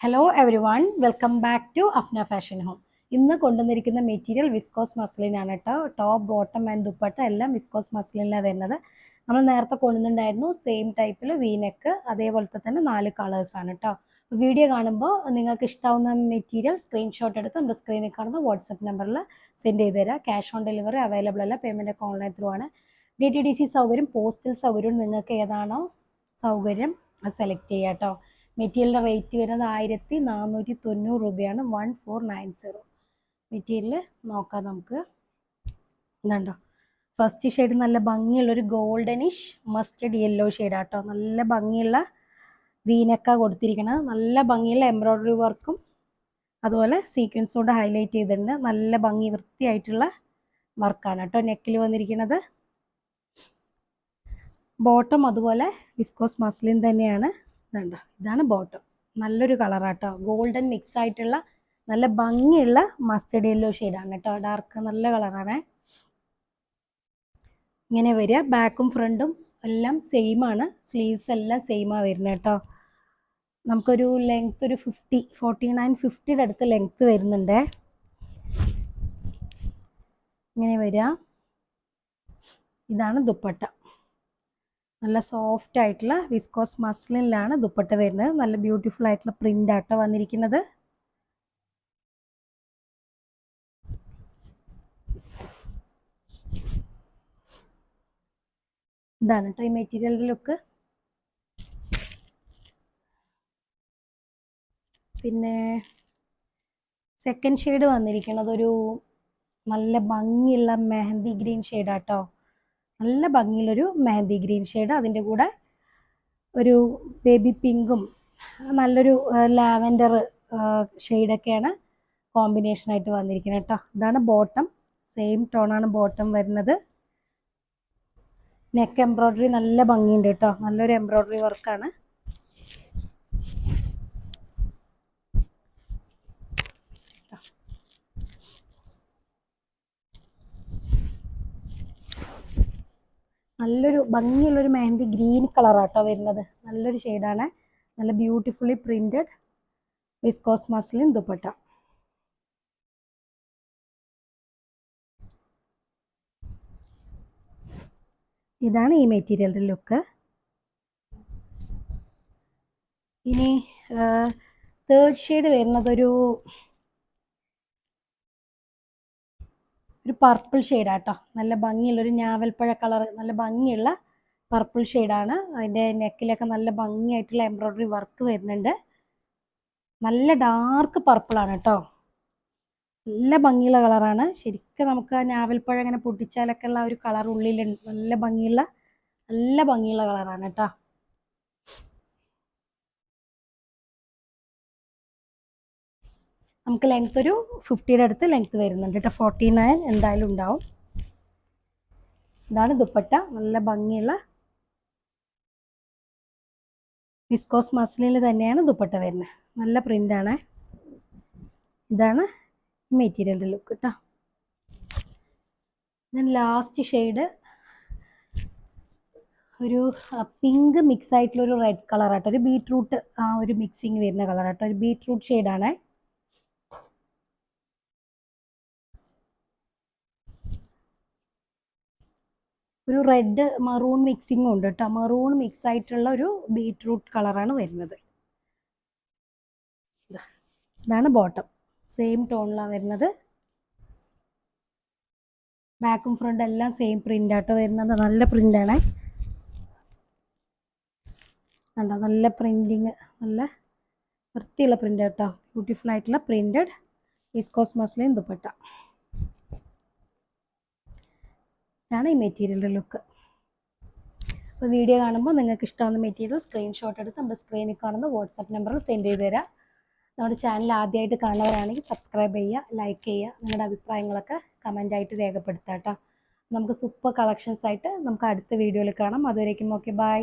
Hello everyone, welcome back to Afna fashion home. ഇന്ന് കൊണ്ടുവന്നിരിക്കുന്ന material viscous മസ്ലിനാണ് കേട്ടോ. Top, bottom and dupatta എല്ലാം viscous മസ്ലിനാണ് വരുന്നത്. നമ്മൾ നേരത്തെ കൊണ്ടുവന്നിട്ടുണ്ടായിരുന്നു സെയിം ടൈപ്പിൽ വീനെക്ക്, അതേപോലത്തെ തന്നെ 4 കളേഴ്സാണ് കേട്ടോ. വീഡിയോ കാണുമ്പോൾ നിങ്ങൾക്ക് ഇഷ്ടമാവുന്ന മെറ്റീരിയൽ സ്ക്രീൻഷോട്ട് എടുത്ത് നമ്മുടെ സ്ക്രീനിൽ കാണുന്ന വാട്സപ്പ് നമ്പറിൽ സെൻഡ് ചെയ്ത് തരാം. ക്യാഷ് ഓൺ ഡെലിവറി അവൈലബിൾ അല്ല, പേയ്മെൻ്റ് ഒക്കെ ഓൺലൈൻ ത്രൂ ആണ്. DTDC സൗകര്യം, പോസ്റ്റൽ സൗകര്യം, നിങ്ങൾക്ക് ഏതാണോ സൗകര്യം അത് സെലക്ട് ചെയ്യാം കേട്ടോ. മെറ്റീരിയലിൻ്റെ റേറ്റ് വരുന്നത് 1490 രൂപയാണ്. 1490. മെറ്റീരിയൽ നോക്കാം നമുക്ക്. ഇതുണ്ടോ, ഫസ്റ്റ് ഷെയ്ഡ് നല്ല ഭംഗിയുള്ളൊരു ഗോൾഡനിഷ് മസ്റ്റർഡ് യെല്ലോ ഷെയ്ഡാട്ടോ. നല്ല ഭംഗിയുള്ള വീനക്ക കൊടുത്തിരിക്കുന്നത്. നല്ല ഭംഗിയുള്ള എംബ്രോയ്ഡറി വർക്കും അതുപോലെ സീക്വൻസ് കൊണ്ട് ഹൈലൈറ്റ് ചെയ്തിട്ടുണ്ട്. നല്ല ഭംഗി വൃത്തിയായിട്ടുള്ള വർക്കാണ് കേട്ടോ നെക്കിൽ വന്നിരിക്കുന്നത്. ബോട്ടം അതുപോലെ വിസ്കോസ് മസ്ലിൻ തന്നെയാണ്. ഇതുണ്ടോ, ഇതാണ് ബോട്ടം. നല്ലൊരു കളറാട്ടോ, ഗോൾഡൻ മിക്സ് ആയിട്ടുള്ള നല്ല ഭംഗിയുള്ള മസ്റ്റർഡ് യെല്ലോ ഷെയ്ഡാണ് കേട്ടോ. ഡാർക്ക് നല്ല കളറാണ്. ഇങ്ങനെ വരിക. ബാക്കും ഫ്രണ്ടും എല്ലാം സെയിം ആണ്. സ്ലീവ്സ് എല്ലാം സെയിമാണ് വരുന്നത് കേട്ടോ. നമുക്കൊരു ലെങ്ത് ഒരു 49-50 അടുത്ത് ലെങ്ത് വരുന്നുണ്ട്. ഇങ്ങനെ വരിക. ഇതാണ് ദുപ്പട്ട. നല്ല സോഫ്റ്റ് ആയിട്ടുള്ള വിസ്കോസ് മസ്ലിനിലാണ് ദുപ്പട്ട വരുന്നത്. നല്ല ബ്യൂട്ടിഫുൾ ആയിട്ടുള്ള പ്രിന്റ് ആട്ടോ വന്നിരിക്കുന്നത്. ഇതാണ് കേട്ടോ ഈ മെറ്റീരിയലിൻ്റെ ലുക്ക്. പിന്നെ സെക്കൻഡ് ഷെയ്ഡ് വന്നിരിക്കുന്നത് ഒരു നല്ല ഭംഗിയുള്ള മെഹന്തി ഗ്രീൻ ഷെയ്ഡാട്ടോ. നല്ല ഭംഗിയുള്ളൊരു മെഹന്തി ഗ്രീൻ ഷെയ്ഡ്, അതിൻ്റെ കൂടെ ഒരു ബേബി പിങ്കും നല്ലൊരു ലാവൻഡർ ഷെയ്ഡൊക്കെയാണ് കോമ്പിനേഷനായിട്ട് വന്നിരിക്കുന്നത് കേട്ടോ. ഇതാണ് ബോട്ടം. സെയിം ടോണാണ് ബോട്ടം വരുന്നത്. നെക്ക് എംബ്രോയ്ഡറി നല്ല ഭംഗിയുണ്ട് കേട്ടോ. നല്ലൊരു എംബ്രോയ്ഡറി വർക്കാണ്. നല്ലൊരു ഭംഗിയുള്ളൊരു മെഹന്തി ഗ്രീൻ കളറാട്ടോ വരുന്നത്. നല്ലൊരു ഷെയ്ഡാണ്. നല്ല beautifully printed viscose muslin dupatta. ഇതാണ് ഈ മെറ്റീരിയലിൻ്റെ ലുക്ക്. ഇനി തേർഡ് ഷെയ്ഡ് വരുന്നത് ഒരു പർപ്പിൾ ഷെയ്ഡാട്ടോ. നല്ല ഭംഗിയുള്ളൊരു ഞാവൽപ്പഴ കളർ, നല്ല ഭംഗിയുള്ള പർപ്പിൾ ഷെയ്ഡാണ്. അതിൻ്റെ നെക്കിലൊക്കെ നല്ല ഭംഗിയായിട്ടുള്ള എംബ്രോയ്ഡറി വർക്ക് വരുന്നുണ്ട്. നല്ല ഡാർക്ക് പർപ്പിളാണ് കേട്ടോ. നല്ല ഭംഗിയുള്ള കളറാണ്. ശരിക്കും നമുക്ക് ആ ഞാവൽപ്പഴം ഇങ്ങനെ പൊട്ടിച്ചാലൊക്കെ ഉള്ള ഒരു കളർ ഉള്ളിലുണ്ട്. നല്ല ഭംഗിയുള്ള കളറാണ് കേട്ടോ. നമുക്ക് ലെങ്ത് ഒരു 50 അടുത്ത് ലെങ്ത് വരുന്നുണ്ട് കേട്ടോ. 49 എന്തായാലും ഉണ്ടാവും. ഇതാണ് ദുപ്പട്ട. നല്ല ഭംഗിയുള്ള വിസ്കോസ് മസ്ലിനിൽ തന്നെയാണ് ദുപ്പട്ട വരുന്നത്. നല്ല പ്രിൻ്റാണ്. ഇതാണ് മെറ്റീരിയലിൻ്റെ ലുക്ക് കേട്ടോ. ഞാൻ ലാസ്റ്റ് ഷെയ്ഡ് ഒരു പിങ്ക് മിക്സ് ആയിട്ടുള്ള ഒരു റെഡ് കളറാട്ടോ. ഒരു ബീട്രൂട്ട് ആ ഒരു മിക്സിങ് വരുന്ന കളറാട്ടോ. ഒരു ബീട്രൂട്ട് ഷെയ്ഡാണ്. ഒരു റെഡ് മറൂൺ മിക്സിങ്ങും ഉണ്ട് കേട്ടോ. മറൂൺ മിക്സ് ആയിട്ടുള്ള ഒരു ബീട്രൂട്ട് കളറാണ് വരുന്നത്. ഇതാണ് ബോട്ടം. സെയിം ടോണിലാണ് വരുന്നത്. ബാക്കും ഫ്രണ്ട് എല്ലാം സെയിം പ്രിന്റ് ആട്ടോ വരുന്നത്. നല്ല പ്രിന്റാണ്. കണ്ടോ, നല്ല പ്രിന്റിങ്, നല്ല വൃത്തിയുള്ള പ്രിന്റ് കേട്ടോ. ബ്യൂട്ടിഫുൾ ആയിട്ടുള്ള പ്രിന്റഡ് വിസ്കോസ് മസ്ലിൻ ദുപ്പട്ട. ഇതാണ് ഈ മെറ്റീരിയലിൻ്റെ ലുക്ക്. അപ്പോൾ വീഡിയോ കാണുമ്പോൾ നിങ്ങൾക്ക് ഇഷ്ടമാകുന്ന മെറ്റീരിയൽ സ്ക്രീൻഷോട്ട് എടുത്ത് നമ്മുടെ സ്ക്രീനിൽ കാണുന്ന വാട്സപ്പ് നമ്പറിൽ സെൻഡ് ചെയ്ത് തരാം. നമ്മുടെ ചാനൽ ആദ്യമായിട്ട് കാണുന്നവരാണെങ്കിൽ സബ്സ്ക്രൈബ് ചെയ്യുക, ലൈക്ക് ചെയ്യുക, നിങ്ങളുടെ അഭിപ്രായങ്ങളൊക്കെ കമൻ്റായിട്ട് രേഖപ്പെടുത്താം കേട്ടോ. നമുക്ക് സൂപ്പർ കളക്ഷൻസ് ആയിട്ട് നമുക്ക് അടുത്ത വീഡിയോയിൽ കാണാം. അതുവരേക്കും ഓക്കെ, ബൈ.